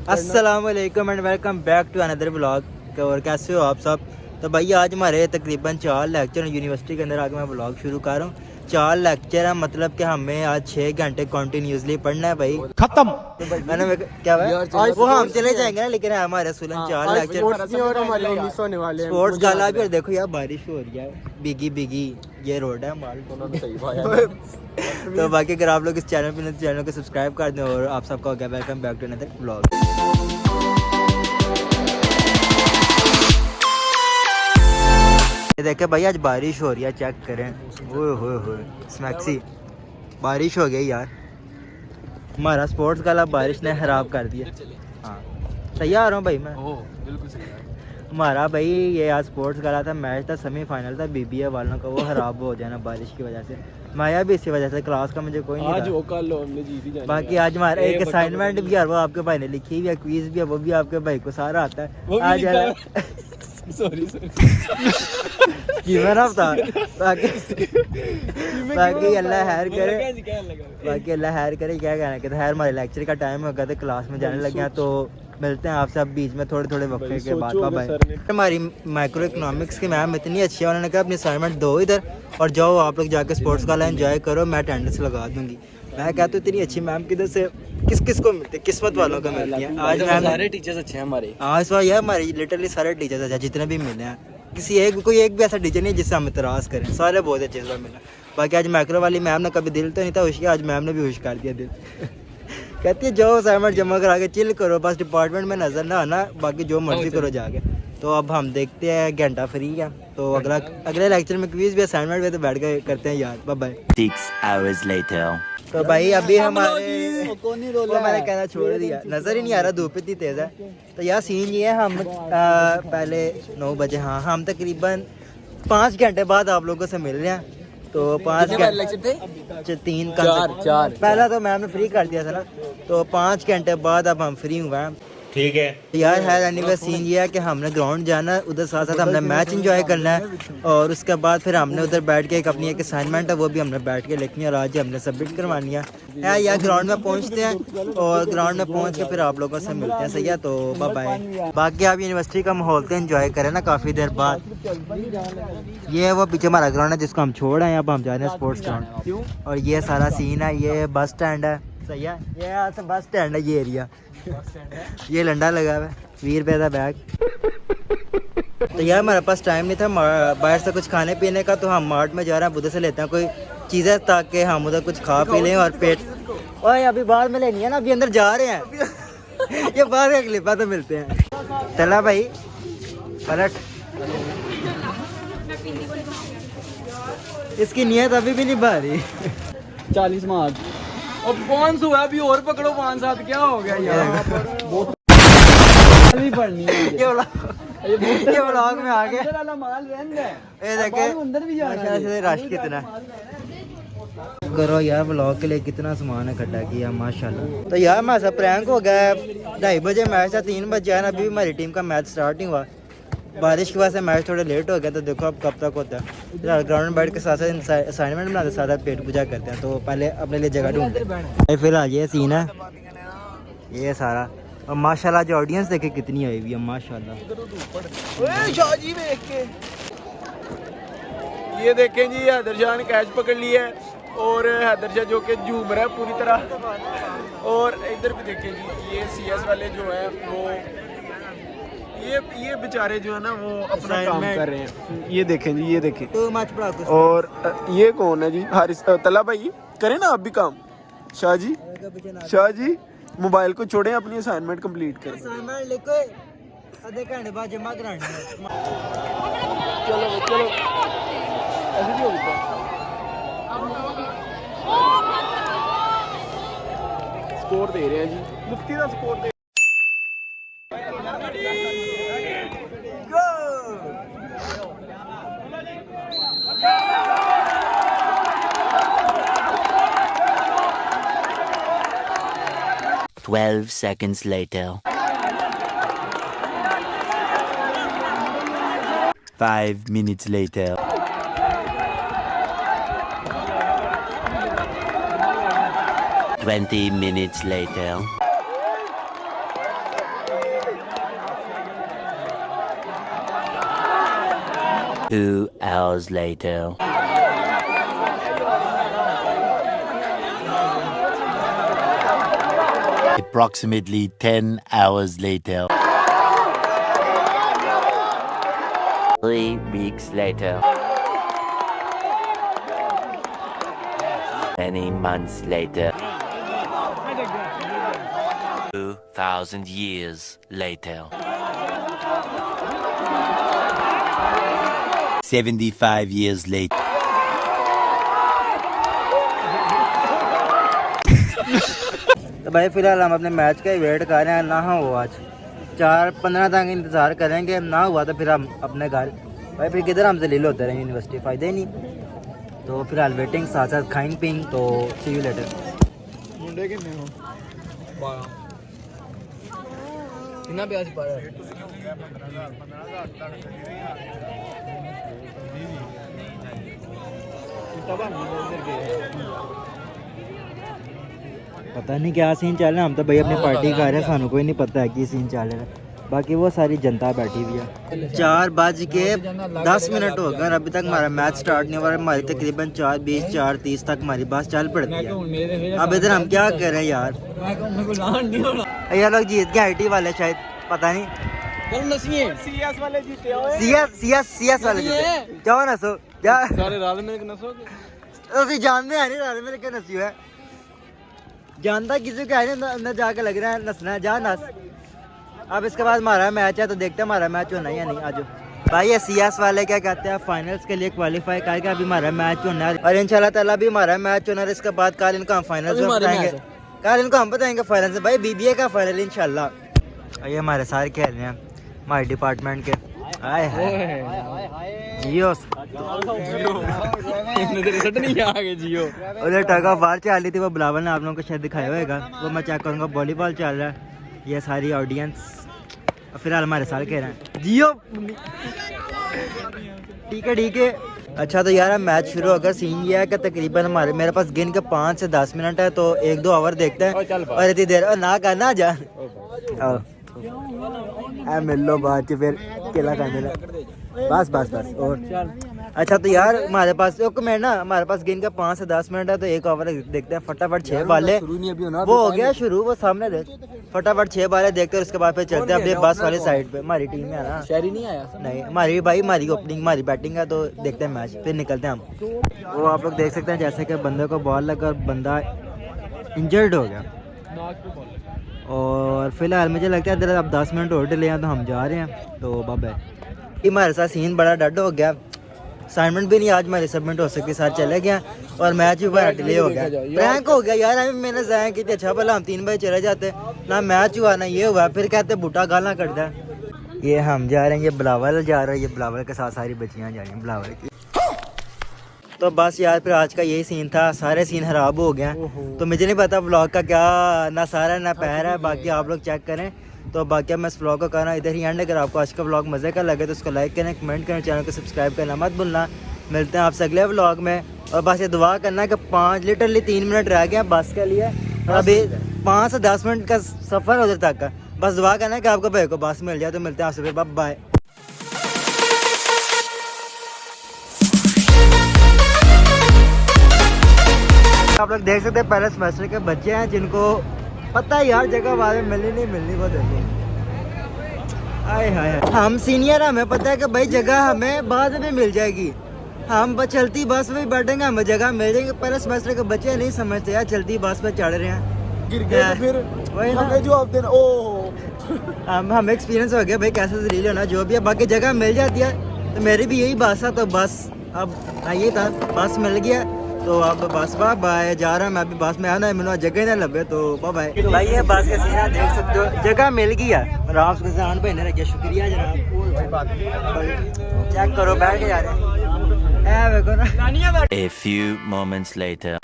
अस्सलाम वालेकुम and welcome back to another blog. और कैसे हो आप सब। तो भाई आज हमारे तकरीबन 4 लेक्चर यूनिवर्सिटी के अंदर आके मैं ब्लॉग शुरू कर रहा हूँ। 4 लेक्चर है, मतलब कि हमें आज 6 घंटे कंटिन्यूसली पढ़ना है भाई। खत्म। तो मैंने क्या भाई वो हम चले जाएंगे ना, लेकिन हमारे सुलन 4 लेक्चर स्पोर्ट्स गाला भी। और देखो यार बारिश हो रही है, बिगी बिगी ये रोड है माल। तो बाकी अगर आप लोग इस चैनल पे चैनल को सब्सक्राइब कर दें। और आप सबका हो गया welcome back to another blog. ये देखे भाई आज बारिश हो रही है, चेक करें। ओए स्मैक्सी बारिश हो गई यार। हमारा स्पोर्ट्स गाला बारिश ने खराब कर दिया। हाँ तैयार हूँ भाई मैं। बिल्कुल सही है। हमारा भाई ये आज स्पोर्ट्स गाला था, मैच था, सेमीफाइनल था बीबीए वालों का, वो खराब हो जाना बारिश की वजह से। मैं आया भी इसी वजह से, क्लास का मुझे कोई नहीं आज वो कल हमने जीत ही जाना। बाकी आज हमारा एक असाइनमेंट भी है, वो आपके भाई ने लिखी हुई है, क्विज भी है, वो भी आपके भाई को सारा आता है। आज सॉरी ना बता बाकी अल्लाह खैर करे, बाकी अल्लाह खैर करे। क्या कहना कि खैर हमारे लेक्चर का टाइम हो गया था, क्लास में जाने लगे हैं। तो मिलते हैं आपसे अब बीच में थोड़े वक्फे के बाद। बाय। हमारी माइक्रो इकोनॉमिक्स की मैम इतनी अच्छी है, उन्होंने कहा अपनी असाइनमेंट दो इधर और जाओ आप लोग जाके स्पोर्ट्स का एंजॉय करो, मैं अटेंडेंस लगा दूंगी। मैं कहता हूँ इतनी अच्छी मैम किधर से किस को मिलती है, किस्मत वालों को मिलती है। आज मैम सारे टीचर्स अच्छे हैं हमारे। हाँ इस बार यार हमारी लिटरली सारे टीचर्स अच्छे जितने भी मिले हैं। कोई एक भी ऐसा टीचर नहीं जिससे हम इतराज़ करें, सारे बहुत अच्छे इस बार मिले। बाकी आज माइक्रो वाली मैम ने कभी दिल तो नहीं था उसकी, आज मैम ने भी हुश कर दिया दिल। कहती है जाओ असाइनमेंट जमा करा के चिल करो, बस डिपार्टमेंट में नजर ना आना, बाकी जो मर्जी करो जाके। तो अब हम देखते हैं, घंटा फ्री है तो अगले लेक्चर में क्विज भी असाइनमेंट भी तो बैठ के करते हैं यार। Bye bye. 6 hours later। तो भाई अभी हमारे वो मैंने कहना छोड़ दिया, नज़र ही नहीं आ रहा, धूप इतनी तेज़ है। तो यार सीन ये है, हम पहले 9 बजे, हाँ हम तकरीबन 5 घंटे बाद आप लोगों से मिल रहे हैं। तो 5 घंटे 3 4 पहला तो मैम ने फ्री कर दिया था ना, तो 5 घंटे बाद अब हम फ्री हुए हैं। ठीक है यार है। एनीवे सीन ये है कि हमने ग्राउंड जाना है, उधर साथ साथ हमने मैच एंजॉय करना है। और उसके बाद फिर हमने उधर बैठ के अपनी एक असाइनमेंट है वो भी हमने बैठ के लिखनी है, और आज हमने सबमिट करवानी है यार। ग्राउंड में पहुंचते हैं और ग्राउंड में पहुंच के फिर आप लोगों से मिलते हैं, सही है। तो बाय बाय। बाकी आप यूनिवर्सिटी का माहौल तो एंजॉय करें ना काफ़ी देर बाद। ये वो पीछे हमारा ग्राउंड है जिसको हम छोड़ आए, अब हम जा रहे हैं स्पोर्ट्स ग्राउंड। और ये सारा सीन है, ये बस स्टैंड है, सही है। ये यहाँ से बस स्टैंड है ये एरिया। ये लंडा लगा हुआ है, 20 रुपये का बैग। तो यार हमारे पास टाइम नहीं था बाहर से कुछ खाने पीने का, तो हम मार्ट में जा रहे हैं, उधर से लेते हैं कोई चीज़ें ताकि हम उधर कुछ खा पी लें और पेट। ओए अभी बाद में लेनी है ना, अभी अंदर जा रहे हैं। ये बाद का क्लिप है, तो मिलते हैं। चला भाई पलट। इसकी नियत अभी भी नहीं भा रही। 40 मार्च अब 500 हुआ, अभी और पकड़ो 5-7 क्या हो गया यार। पढ़नी है ये व्लॉग में आ गए। माल ये देखे अंदर भी जाना है। रश कितना करो यार, व्लॉग के लिए कितना सामान इकट्ठा किया माशाल्लाह। तो यार हमारा सब प्रैंक हो गया। 2:30 बजे मैच था, 3 बजे आया, अभी हमारी टीम का मैच स्टार्ट नहीं हुआ। बारिश की वजह से मैच थोड़ा लेट हो गया, तो देखो अब कब तक होता है। ग्राउंड में बैठ के साथ साथ असाइनमेंट बनाते, साथ साथ पेट पूजा करते हैं। तो पहले अपने लिए जगह ढूंढते। फिलहाल ये सीन है ये सारा। और माशाल्लाह जो ऑडियंस देखे कितनी आई हुई है माशाल्लाह। ये देखें जी, हैदर शाह ने कैच पकड़ लिया है और हैदर शाह जो कि झूम रहा है पूरी तरह। और इधर भी देखें जी, ये CS वाले जो है वो ये बेचारे जो है ना वो अपना काम कर रहे हैं। ये देखें जी, ये देखें। तो मैच पढ़ा कुछ। और ये कौन है जी? हारिस तला भाई, करें ना आप भी काम। शाह जी मोबाइल को छोड़ें, अपनी असाइनमेंट कंप्लीट करें। असाइनमेंट लिखो, आधे घंटे बाद जमा करानी है। चलो ऐसे भी होता है। स्कोर दे रहे हैं जी, मुफ्ती का स्कोर दे। 12 seconds later. 5 minutes later. 20 minutes later. 2 hours later. Approximately 10 hours later. 3 weeks later. Many months later. 2,000 years later. 75 years later. तो भाई फिलहाल हम अपने मैच का ही वेट कर रहे हैं, ना हो आज 4-15 तक इंतज़ार करेंगे, ना हुआ तो फिर हम अपने घर। भाई फिर किधर हमसे ले होते रहे यूनिवर्सिटी, फ़ायदा ही नहीं। तो फिलहाल वेटिंग, साथ साथ खाइंग पिंग, तो सी यू लेटर। मुंडे कितने हो? 12 कितना ब्याज पा रहा है? 15,000 तक पता नहीं क्या सीन चल रहा है, हम तो भाई अपनी पार्टी कर रहे हैं, सानू कोई नहीं पता है कि सीन चल रहा है। बाकी वो सारी जनता बैठी हुई है। 4:10 हो गए, अभी तक हमारा मैच स्टार्ट नहीं हुआ। हमारी तकरीबन 4:20 4:30 तक हमारी बस चल पड़ती है। अब इधर हम क्या कर रहे हैं यार, ये लोग जीत गए IT वाले शायद, पता नहीं। CS वाले जीते हो। CS वाले जीते। जाओ नसो क्या सारे रात में नसोगे? ਅਸੀਂ जानते हैं नहीं रात में क्या नसी है, जानता किसी को है नहीं, अंदर जाके लग रहा है नसना है, जा नस। अब इसके बाद हमारा मैच है तो देखते हैं हमारा मैच होना है या नहीं। आज भाई ये CS वाले क्या कहते हैं, फाइनल्स के लिए क्वालिफाई करके अभी हमारा मैच होना है, और इंशाल्लाह ताला भी हमारा मैच होना है। इसके बाद कल इनको हम फाइनल्स में बताएंगे, कल इनको हम बताएंगे फाइनल से। भाई BBA का फाइनल इंशाल्लाह। ये हमारे सारे खेल रहे हैं हमारे डिपार्टमेंट के। आए हाय जियो जियो उधर टग ऑफ वार चल रही थी, वो बिलावल ने आप लोगों को शायद दिखाया होगा, वो मैं चेक करूँगा। वॉलीबॉल चल रहा है, ये सारी ऑडियंस फिलहाल हमारे साथ कह रहे हैं जियो। ठीक है। अच्छा तो यार मैच शुरू होकर सीन ये है कि तकरीबन मेरे पास गिन के 5 से 10 मिनट है, तो 1-2 ओवर देखते हैं। और इतनी देर ना करना जा मिल लो बाद फिर केला खाने लग बस। और अच्छा तो यार हमारे पास हमारे पास गेंद का 5 से 10 मिनट है, तो 1 ओवर देखते हैं। फटाफट 6 बाले वो हो गया शुरू, वो सामने देख, फटाफट 6 बाले देखते हैं। उसके बाद फिर चलते हैं अपने बस वाली साइड पे। हमारी टीम में है ना, शहरी नहीं आया नहीं हमारी ओपनिंग हमारी बैटिंग है, तो देखते हैं मैच फिर निकलते हैं हम। वो आप लोग देख सकते हैं जैसे कि बंदे को बॉल लगा और बंदा इंजर्ड हो गया। और फिलहाल मुझे लगता है अब 10 मिनट और डिले हैं, तो हम जा रहे हैं। तो बाबा हमारे साथ सीन बड़ा डड हो गया, असाइनमेंट भी नहीं आज हमारी सबमिट हो सकती, साथ चले गया और मैच भी बड़ा डिले हो गया। प्रैंक हो गया यार, हमें मैंने जाया कि अच्छा भला हम 3 बजे चले जाते, ना मैच हुआ ना ये हुआ, फिर कहते बूटा गाला करता है। ये हम जा रहे हैं, ये बिलावल जा रहा है, ये बिलावल के साथ सारी बच्चियाँ जा रही हैं बिलावल की। तो बस यार फिर आज का यही सीन था, सारे सीन खराब हो गए। तो मुझे नहीं पता व्लॉग का क्या ना सारा ना पैर है, बाकी आप लोग चेक करें। तो बाकी मैं इस व्लॉग को करना इधर ही एंड। अगर आपको आज का व्लॉग मज़े का लगे तो उसको लाइक करें, कमेंट करें, चैनल को सब्सक्राइब करना मत भूलना। मिलते हैं आपसे अगले व्लॉग में। और बस ये दुआ करना कि 3 मिनट रह गए बस के लिए, अभी 5 से 10 मिनट का सफ़र उधर तक का। बस दुआ करना कि आपको भाई को बस मिल जाए। तो मिलते हैं आपसे फिर, बाय। आप लोग देख सकते हैं पहले सेमेस्टर के बच्चे हैं जिनको पता है यार जगह बारे में मिलनी वो देखो। आए हाय हम सीनियर, हमें पता है कि भाई जगह हमें बाद में मिल जाएगी, हम चलती बस में बैठेंगे हमें जगह मिल जाएगी। पहले सेमेस्टर के बच्चे नहीं समझते यार, चलती बस पे चढ़ रहे हैं, गिर गए तो फिर वही ना जो आप दिन हमें एक्सपीरियंस हो गया भाई कैसे जलील होना जो भी है। बाकी जगह मिल जाती है, तो मेरी भी यही बात था। तो बस अब ये था, बस मिल गया तो अब बस बाय जा रहा हूँ मैं अभी बस में आना है, मैंने जगह ना लगे तो बाय। भाई ये बस का सीन देख सकते हो, जगह मिल गई है। राम से जान भाई ने रखिए, शुक्रिया जनाब। चेक करो बैठ के जा रहे हैं। A few moments later.